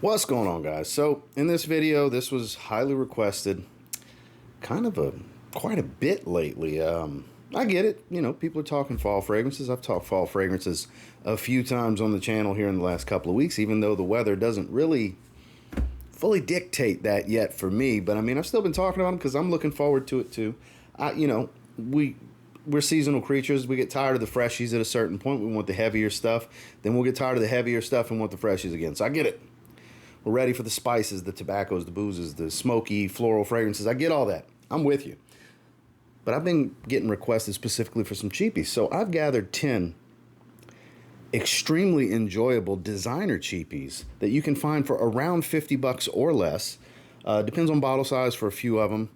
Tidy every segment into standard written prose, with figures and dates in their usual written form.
What's going on, guys? So in this video, this was highly requested, quite a bit lately. I get it, you know, people are talking fall fragrances. I've talked fall fragrances a few times on the channel here in the last couple of weeks, even though the weather doesn't really fully dictate that yet for me. But I mean, I've still been talking about them because I'm looking forward to it too. We're seasonal creatures. We get tired of the freshies at a certain point. We want the heavier stuff. Then we'll get tired of the heavier stuff and want the freshies again. So I get it. We're ready for the spices, the tobaccos, the boozes, the smoky floral fragrances. I get all that. I'm with you. But I've been getting requested specifically for some cheapies. So I've gathered 10 extremely enjoyable designer cheapies that you can find for around 50 bucks or less. Depends on bottle size for a few of them.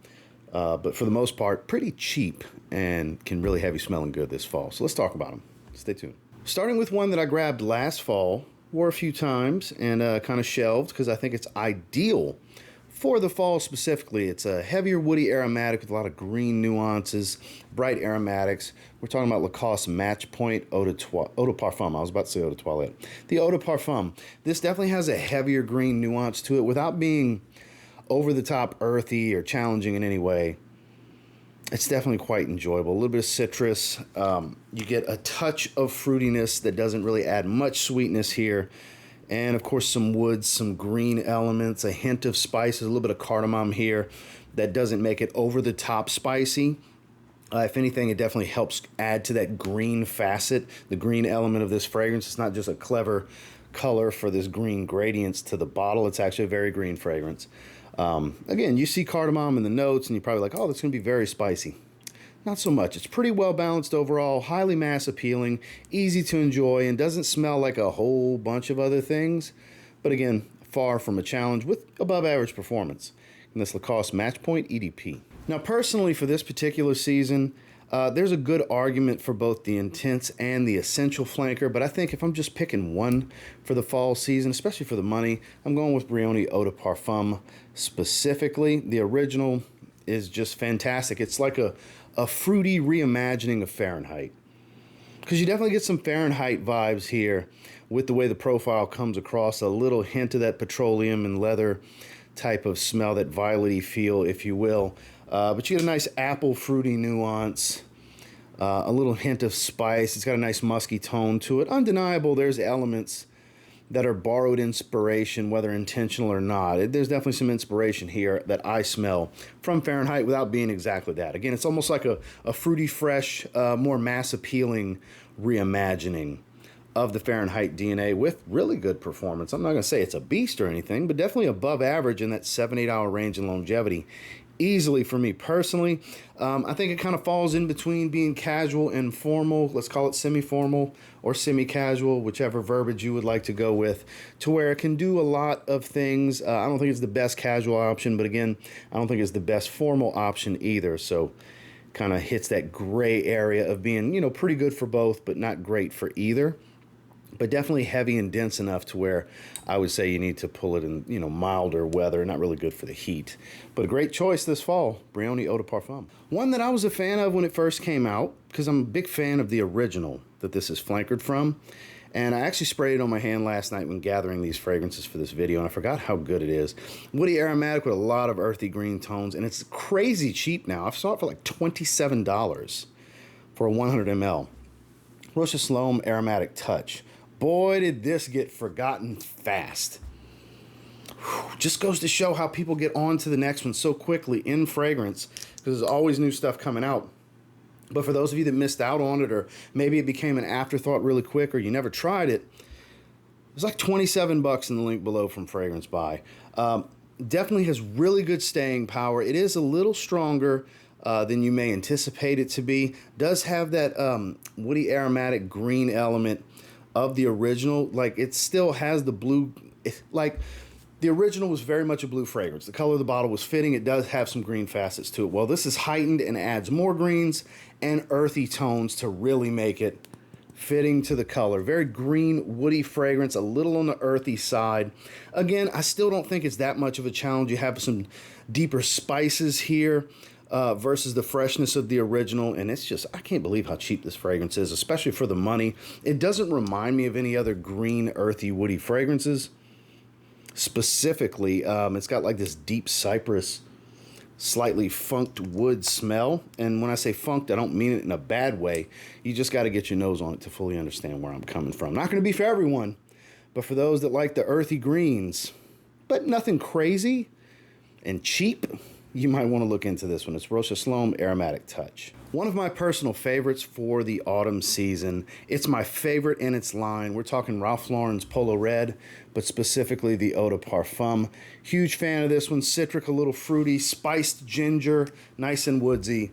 But for the most part, pretty cheap and can really have you smelling good this fall. So let's talk about them. Stay tuned. Starting with one that I grabbed last fall, wore a few times, and kind of shelved because I think it's ideal for the fall specifically. It's a heavier woody aromatic with a lot of green nuances, bright aromatics. We're talking about Lacoste Match Point Eau de Parfum. I was about to say Eau de Toilette. The Eau de Parfum. This definitely has a heavier green nuance to it without being over the top earthy or challenging in any way. It's definitely quite enjoyable. A little bit of citrus. You get a touch of fruitiness that doesn't really add much sweetness here. And of course some woods, some green elements, a hint of spices, a little bit of cardamom here that doesn't make it over the top spicy. If anything, it definitely helps add to that green facet, the green element of this fragrance. It's not just a clever color for this green gradients to the bottle. It's actually a very green fragrance. Again, you see cardamom in the notes and you're probably like, oh, that's going to be very spicy. Not so much. It's pretty well balanced overall, highly mass appealing, easy to enjoy, and doesn't smell like a whole bunch of other things. But again, far from a challenge with above average performance in this Lacoste Match Point EDP. Now, personally, for this particular season, there's a good argument for both the Intense and the Essential flanker, but I think if I'm just picking one for the fall season, especially for the money, I'm going with Brioni Eau de Parfum specifically. The original is just fantastic. It's like a fruity reimagining of Fahrenheit, because you definitely get some Fahrenheit vibes here with the way the profile comes across, a little hint of that petroleum and leather type of smell, that violet-y feel, if you will. But you get a nice apple fruity nuance, a little hint of spice. It's got a nice musky tone to it. Undeniable, there's elements that are borrowed inspiration, whether intentional or not. There's definitely some inspiration here that I smell from Fahrenheit without being exactly that. Again, it's almost like a fruity, fresh, more mass-appealing reimagining of the Fahrenheit DNA with really good performance. I'm not going to say it's a beast or anything, but definitely above average in that 7-8 hour range in longevity. Easily for me personally. I think it kind of falls in between being casual and formal. Let's call it semi-formal or semi-casual, whichever verbiage you would like to go with, to where it can do a lot of things. I don't think it's the best casual option, but again, I don't think it's the best formal option either. So kind of hits that gray area of being, you know, pretty good for both, but not great for either. But definitely heavy and dense enough to where I would say you need to pull it in, you know, milder weather, not really good for the heat. But a great choice this fall, Brioni Eau de Parfum. One that I was a fan of when it first came out, because I'm a big fan of the original that this is flankered from. And I actually sprayed it on my hand last night when gathering these fragrances for this video, and I forgot how good it is. Woody aromatic with a lot of earthy green tones, and it's crazy cheap now. I saw it for like $27 for a 100 ml. Rochas Aromatic Touch. Boy, did this get forgotten fast. Whew, just goes to show how people get on to the next one so quickly in fragrance, because there's always new stuff coming out. But for those of you that missed out on it, or maybe it became an afterthought really quick, or you never tried it, it's like 27 bucks in the link below from Fragrance Buy. Definitely has really good staying power. It is a little stronger than you may anticipate it to be. Does have that woody aromatic green element of the original. Like, it still has the blue, like the original was very much a blue fragrance. The color of the bottle was fitting. It does have some green facets to it. Well, this is heightened and adds more greens and earthy tones to really make it fitting to the color. Very green, woody fragrance, a little on the earthy side. Again, I still don't think it's that much of a challenge. You have some deeper spices here versus the freshness of the original, and it's just, I can't believe how cheap this fragrance is, especially for the money. It doesn't remind me of any other green, earthy, woody fragrances. Specifically, it's got like this deep cypress, slightly funked wood smell. And when I say funked, I don't mean it in a bad way. You just got to get your nose on it to fully understand where I'm coming from. Not going to be for everyone, but for those that like the earthy greens, but nothing crazy and cheap, you might want to look into this one. It's Rochas Aromatic Touch. One of my personal favorites for the autumn season. It's my favorite in its line. We're talking Ralph Lauren's Polo Red, but specifically the Eau de Parfum. Huge fan of this one. Citric, a little fruity, spiced ginger, nice and woodsy.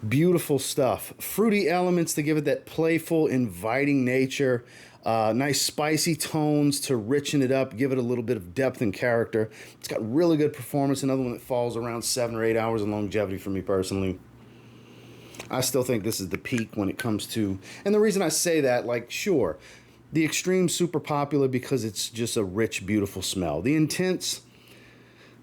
Beautiful stuff. Fruity elements to give it that playful, inviting nature. Nice spicy tones to richen it up, give it a little bit of depth and character. It's got really good performance. Another one that falls around 7 or 8 hours in longevity for me personally. I still think this is the peak when it comes to, and the reason I say that, like, sure, the Extreme's super popular because it's just a rich, beautiful smell. The Intense,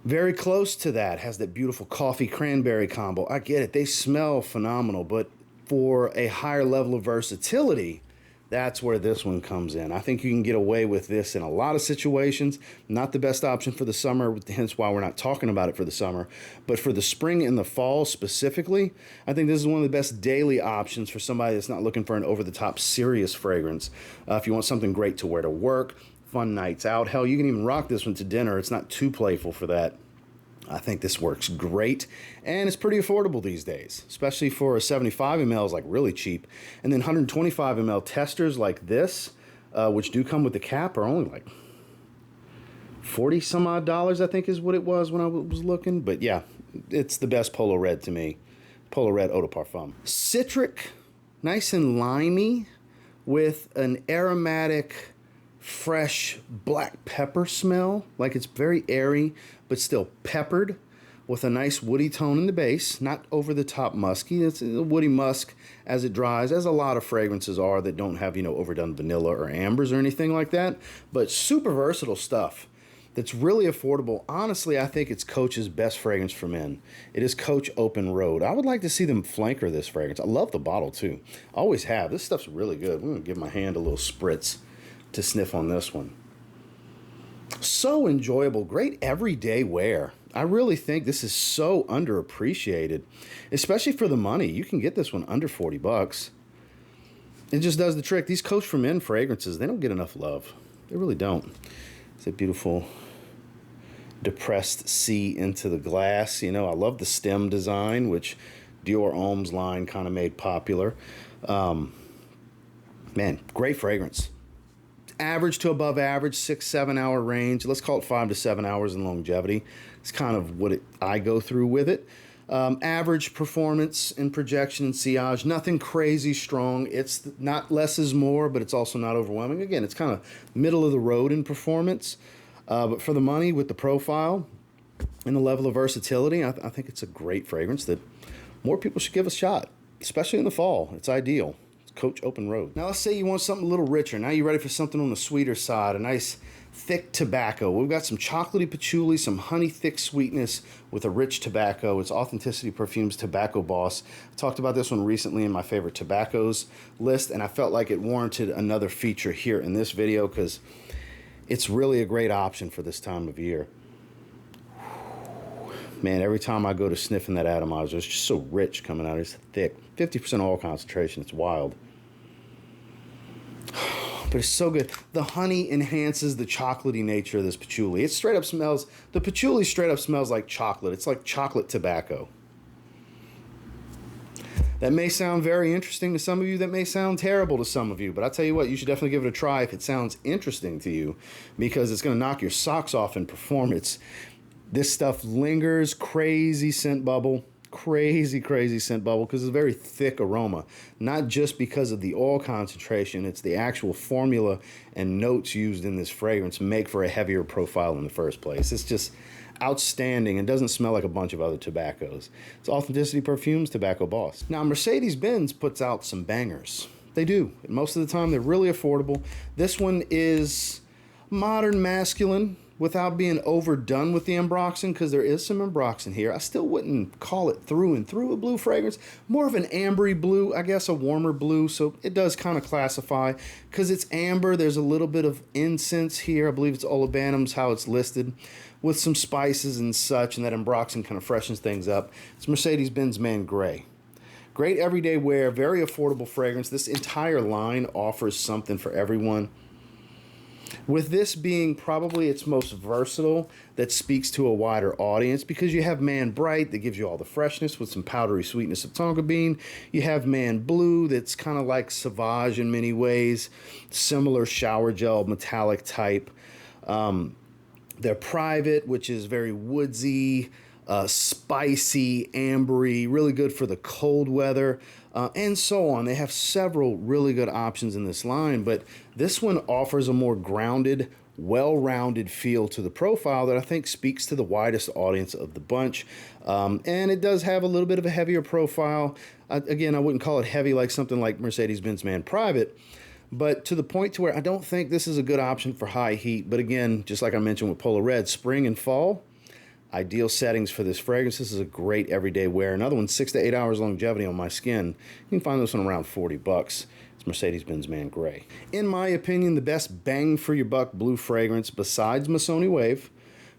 very close to that, has that beautiful coffee cranberry combo. I get it, they smell phenomenal, but for a higher level of versatility, that's where this one comes in. I think you can get away with this in a lot of situations. Not the best option for the summer, hence why we're not talking about it for the summer. But for the spring and the fall specifically, I think this is one of the best daily options for somebody that's not looking for an over-the-top serious fragrance. If you want something great to wear to work, fun nights out. Hell, you can even rock this one to dinner. It's not too playful for that. I think this works great, and it's pretty affordable these days, especially for a 75 ml is like really cheap. And then 125 ml testers like this, which do come with the cap, are only like 40 some odd dollars, I think is what it was when I was looking. But yeah, it's the best Polo Red to me. Polo Red Eau de Parfum. Citric, nice and limey, with an aromatic, fresh black pepper smell. Like it's very airy, but still peppered with a nice woody tone in the base. Not over the top musky. It's a woody musk as it dries, as a lot of fragrances are that don't have, overdone vanilla or ambers or anything like that. But super versatile stuff that's really affordable. Honestly, I think it's Coach's best fragrance for men. It is Coach Open Road. I would like to see them flanker this fragrance. I love the bottle too. Always have. This stuff's really good. I'm going to give my hand a little spritz to sniff on this one. So enjoyable, great everyday wear. I really think this is so underappreciated, especially for the money. You can get this one under 40 bucks. It just does the trick. These Coach for Men fragrances, they don't get enough love. They really don't. It's a beautiful depressed C into the glass. I love the stem design, which Dior Home's line kind of made popular. Man, great fragrance. Average to above average, 6-7 hour range. Let's call it 5 to 7 hours in longevity. It's kind of what I go through with it. Average performance in projection and sillage. Nothing crazy strong. It's not less is more, but it's also not overwhelming. Again, it's kind of middle of the road in performance. But for the money, with the profile and the level of versatility, I think it's a great fragrance that more people should give a shot, especially in the fall. It's ideal. Coach Open Road. Now let's say you want something a little richer. Now you're ready for something on the sweeter side, a nice thick tobacco. We've got some chocolatey patchouli, some honey thick sweetness with a rich tobacco. It's Authenticity Perfumes Tobacco Boss. I talked about this one recently in my favorite tobaccos list, and I felt like it warranted another feature here in this video because it's really a great option for this time of year. Man, every time I go to sniffing that atomizer, it's just so rich coming out. It's thick. 50% oil concentration. It's wild. But it's so good. The honey enhances the chocolatey nature of this patchouli. It straight up smells, the patchouli straight up smells like chocolate. It's like chocolate tobacco. That may sound very interesting to some of you. That may sound terrible to some of you. But I'll tell you what, you should definitely give it a try if it sounds interesting to you, because it's going to knock your socks off in performance. This stuff lingers, crazy scent bubble, crazy scent bubble, because it's a very thick aroma. Not just because of the oil concentration, it's the actual formula and notes used in this fragrance make for a heavier profile in the first place. It's just outstanding and doesn't smell like a bunch of other tobaccos. It's Authenticity Perfumes Tobacco Boss. Now, Mercedes-Benz puts out some bangers. They do. Most of the time, they're really affordable. This one is modern masculine. without being overdone with the ambroxan, because there is some ambroxan here. I still wouldn't call it through and through a blue fragrance. More of an ambery blue, I guess, a warmer blue. So it does kind of classify. Because it's amber, there's a little bit of incense here. I believe it's olibanum's how it's listed, with some spices and such, and that ambroxan kind of freshens things up. It's Mercedes-Benz Man Grey. Great everyday wear, very affordable fragrance. This entire line offers something for everyone. With this being probably its most versatile, that speaks to a wider audience, because you have Man Bright that gives you all the freshness with some powdery sweetness of tonka bean. You have Man Blue that's kind of like Sauvage in many ways, similar shower gel metallic type. They're Private, which is very woodsy, spicy, ambery, really good for the cold weather, and so on. They have several really good options in this line, but this one offers a more grounded, well-rounded feel to the profile that I think speaks to the widest audience of the bunch. And it does have a little bit of a heavier profile. Again, I wouldn't call it heavy like something like Mercedes-Benz Man Private, but to the point to where I don't think this is a good option for high heat. But again, just like I mentioned with Polo Red, spring and fall, ideal settings for this fragrance. This is a great everyday wear. Another one, 6 to 8 hours longevity on my skin. You can find this one around 40 bucks. It's Mercedes-Benz Man Grey. In my opinion, the best bang for your buck blue fragrance besides Missoni Wave,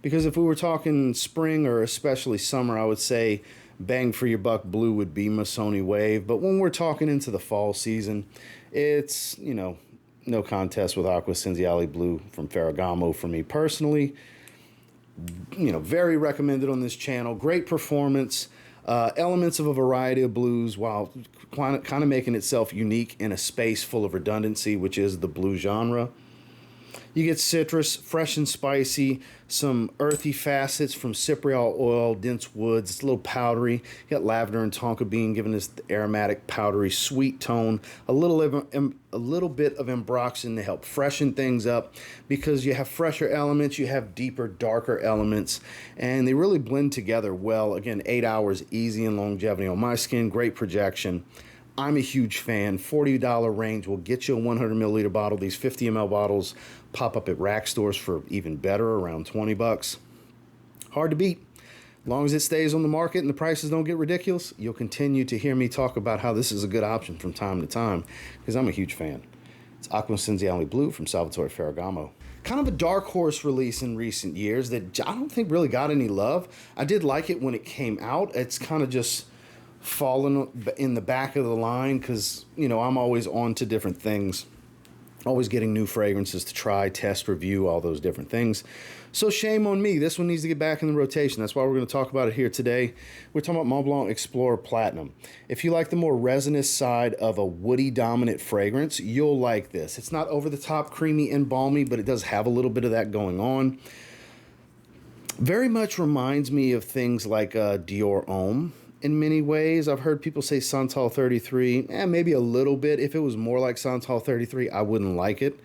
because if we were talking spring or especially summer, I would say bang for your buck blue would be Missoni Wave. But when we're talking into the fall season, it's, you know, no contest with Acqua Essenziale Blue from Ferragamo for me personally. You know, very recommended on this channel. Great performance, elements of a variety of blues, while kind of making itself unique in a space full of redundancy, which is the blue genre. You get citrus, fresh and spicy, some earthy facets from cypriol oil, dense woods. It's a little powdery. You got lavender and tonka bean giving this the aromatic, powdery, sweet tone. A little bit of ambroxan to help freshen things up, because you have fresher elements, you have deeper, darker elements, and they really blend together well. Again, 8 hours easy in longevity on my skin. Great projection. I'm a huge fan. $40 range will get you a 100 milliliter bottle. These 50 ml bottles pop up at rack stores for even better, around 20 bucks. Hard to beat. As long as it stays on the market and the prices don't get ridiculous, you'll continue to hear me talk about how this is a good option from time to time, because I'm a huge fan. It's Acqua Essenziale Blue from Salvatore Ferragamo. Kind of a dark horse release in recent years that I don't think really got any love. I did like it when it came out. It's kind of just fallen in the back of the line, because, you know, I'm always on to different things, always getting new fragrances to try, test, review, all those different things. So shame on me. This one needs to get back in the rotation. That's why we're going to talk about it here today. We're talking about Mont Blanc Explorer Platinum. If you like the more resinous side of a woody dominant fragrance, you'll like this. It's not over the top creamy and balmy, but it does have a little bit of that going on. Very much reminds me of things like Dior Homme. In many ways, I've heard people say Santal 33, maybe a little bit. If it was more like Santal 33, I wouldn't like it,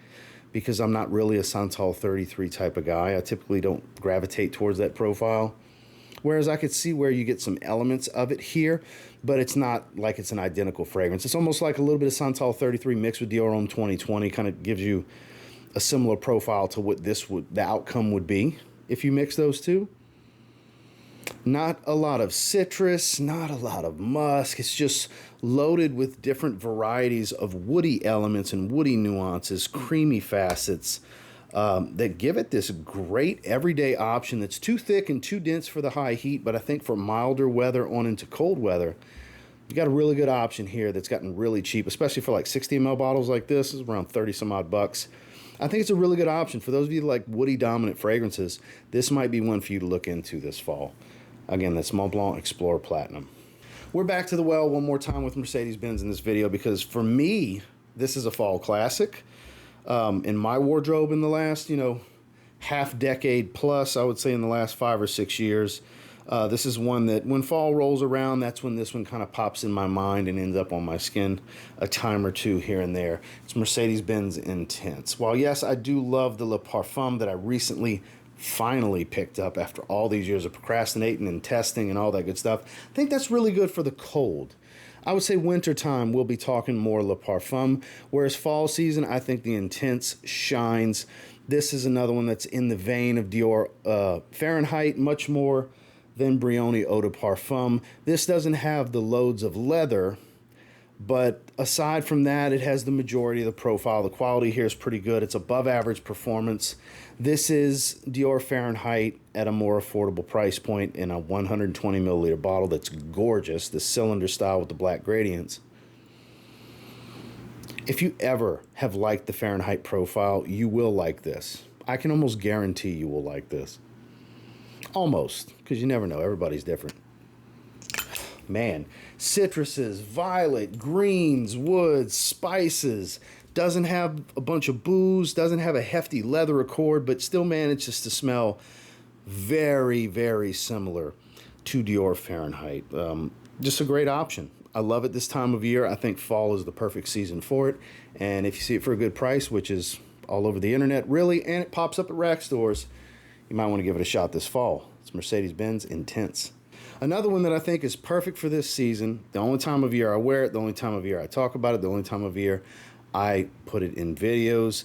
because I'm not really a Santal 33 type of guy. I typically don't gravitate towards that profile. Whereas I could see where you get some elements of it here, but it's not like it's an identical fragrance. It's almost like a little bit of Santal 33 mixed with Dior Homme 2020, kind of gives you a similar profile to what the outcome would be if you mix those two. Not a lot of citrus, not a lot of musk. It's just loaded with different varieties of woody elements and woody nuances, creamy facets that give it this great everyday option that's too thick and too dense for the high heat, but I think for milder weather on into cold weather, you got a really good option here that's gotten really cheap, especially for like 60 ml bottles like this. It's around 30 some odd bucks. I think it's a really good option for those of you that like woody dominant fragrances. This might be one for you to look into this fall. Again, that's Mont Blanc Explorer Platinum. We're back to the well one more time with Mercedes-Benz in this video, because for me, this is a fall classic. In my wardrobe in the last, half decade plus, I would say in the last 5 or 6 years, this is one that when fall rolls around, that's when this one kind of pops in my mind and ends up on my skin a time or two here and there. It's Mercedes-Benz Intense. While yes, I do love the Le Parfum that I recently finally picked up after all these years of procrastinating and testing and all that good stuff, I think that's really good for the cold. I would say wintertime, we'll be talking more Le Parfum, whereas fall season, I think the Intense shines. This is another one that's in the vein of Dior Fahrenheit, much more than Brioni Eau de Parfum. This doesn't have the loads of leather, but aside from that, it has the majority of the profile. The quality here is pretty good. It's above average performance. This is Dior Fahrenheit at a more affordable price point in a 120 milliliter bottle that's gorgeous, the cylinder style with the black gradients. If you ever have liked the Fahrenheit profile, you will like this. I can almost guarantee you will like this. Almost, because you never know. Everybody's different. Man, citruses, violet, greens, woods, spices. Doesn't have a bunch of booze, doesn't have a hefty leather accord, but still manages to smell very, very similar to Dior Fahrenheit. Just a great option. I love it this time of year. I think fall is the perfect season for it. And if you see it for a good price, which is all over the internet, really, and it pops up at rack stores, you might want to give it a shot this fall. It's Mercedes-Benz Intense. Another one that I think is perfect for this season, the only time of year I wear it, the only time of year I talk about it, the only time of year I put it in videos.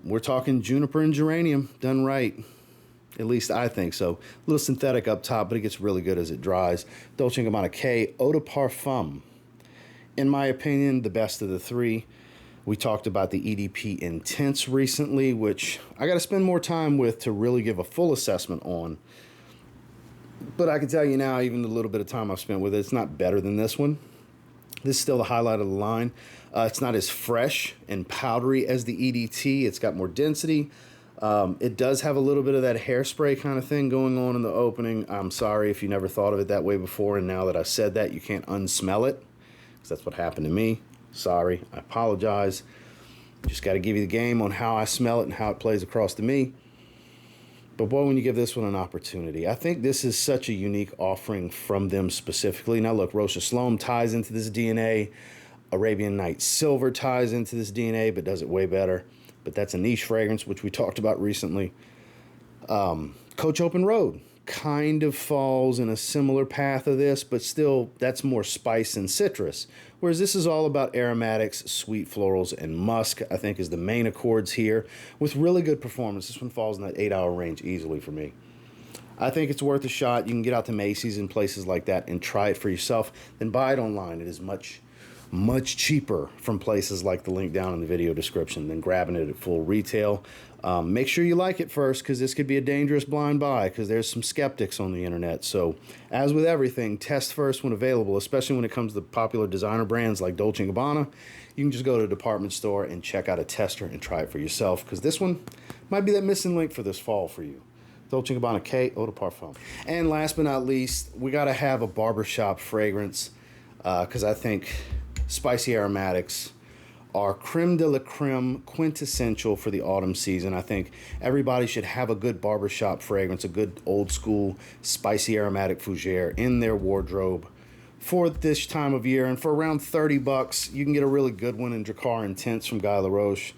We're talking juniper and geranium done right. At least I think so. A little synthetic up top, but it gets really good as it dries. Dolce Gabbana K Eau de Parfum. In my opinion, the best of the three. We talked about the EDP Intense recently, which I got to spend more time with to really give a full assessment on. But I can tell you now, even the little bit of time I've spent with it, it's not better than this one. This is still the highlight of the line. It's not as fresh and powdery as the EDT. It's got more density. It does have a little bit of that hairspray kind of thing going on in the opening. I'm sorry if you never thought of it that way before, and now that I said that, you can't unsmell it, because that's what happened to me. Sorry, I apologize. Just got to give you the game on how I smell it and how it plays across to me. But boy, when you give this one an opportunity, I think this is such a unique offering from them specifically. Now look, Rochas ties into this DNA. Arabian Night Silver ties into this DNA, but does it way better. But that's a niche fragrance, which we talked about recently. Coach Open Road kind of falls in a similar path of this, but still, that's more spice and citrus. Whereas this is all about aromatics, sweet florals, and musk, I think is the main accords here, with really good performance. This one falls in that 8-hour range easily for me. I think it's worth a shot. You can get out to Macy's and places like that and try it for yourself. Then buy it online. It is much cheaper from places like the link down in the video description than grabbing it at full retail. Make sure you like it first, because this could be a dangerous blind buy, because there's some skeptics on the internet. So as with everything, test first when available, especially when it comes to popular designer brands like Dolce & Gabbana. You can just go to a department store and check out a tester and try it for yourself, because this one might be that missing link for this fall for you. Dolce & Gabbana K Eau de Parfum. And last but not least, we got to have a barbershop fragrance, because I think spicy aromatics are creme de la creme, quintessential for the autumn season. I think everybody should have a good barbershop fragrance, a good old school spicy aromatic fougere in their wardrobe for this time of year. And for around $30, you can get a really good one in Drakkar Intense from Guy Laroche.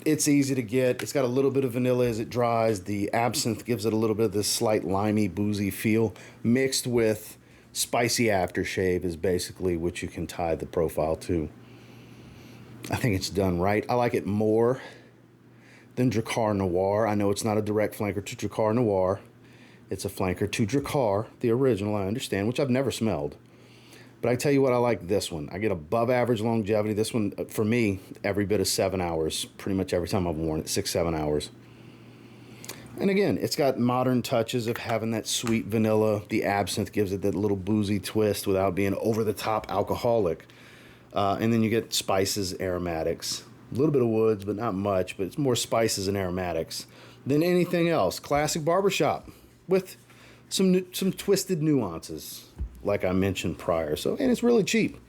It's easy to get. It's got a little bit of vanilla as it dries. The absinthe gives it a little bit of this slight limey, boozy feel, mixed with spicy aftershave is basically what you can tie the profile to. I think it's done right. I like it more than Drakkar Noir. I know it's not a direct flanker to Drakkar Noir. It's a flanker to Drakkar, the original, I understand, which I've never smelled. But I tell you what, I like this one. I get above average longevity. This one, for me, every bit of 7 hours. Pretty much every time I've worn it, 6-7 hours. And again, it's got modern touches of having that sweet vanilla. The absinthe gives it that little boozy twist without being over-the-top alcoholic. And then you get spices, aromatics. A little bit of woods, but not much. But it's more spices and aromatics than anything else. Classic barbershop with some twisted nuances, like I mentioned prior. So, and it's really cheap.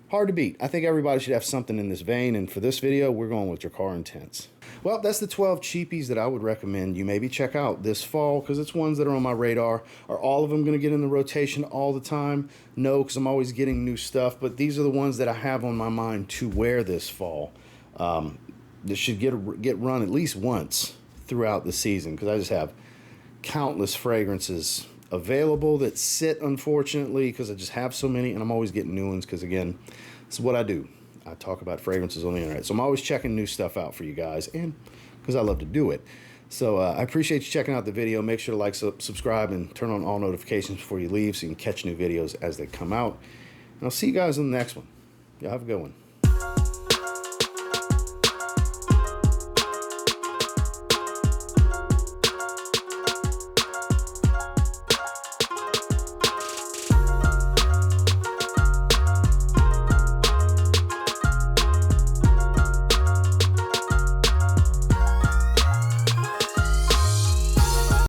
Hard to beat. I think everybody should have something in this vein. And for this video, we're going with Drakkar Intense. Well, that's the 12 cheapies that I would recommend you maybe check out this fall, because it's ones that are on my radar. Are all of them going to get in the rotation all the time? No, because I'm always getting new stuff. But these are the ones that I have on my mind to wear this fall. This should get run at least once throughout the season, because I just have countless fragrances available that sit, unfortunately, because I just have so many, and I'm always getting new ones because, again, this is what I do. I talk about fragrances on the internet. So I'm always checking new stuff out for you guys, and because I love to do it. So I appreciate you checking out the video. Make sure to like, subscribe, and turn on all notifications before you leave so you can catch new videos as they come out. And I'll see you guys in the next one. Y'all have a good one.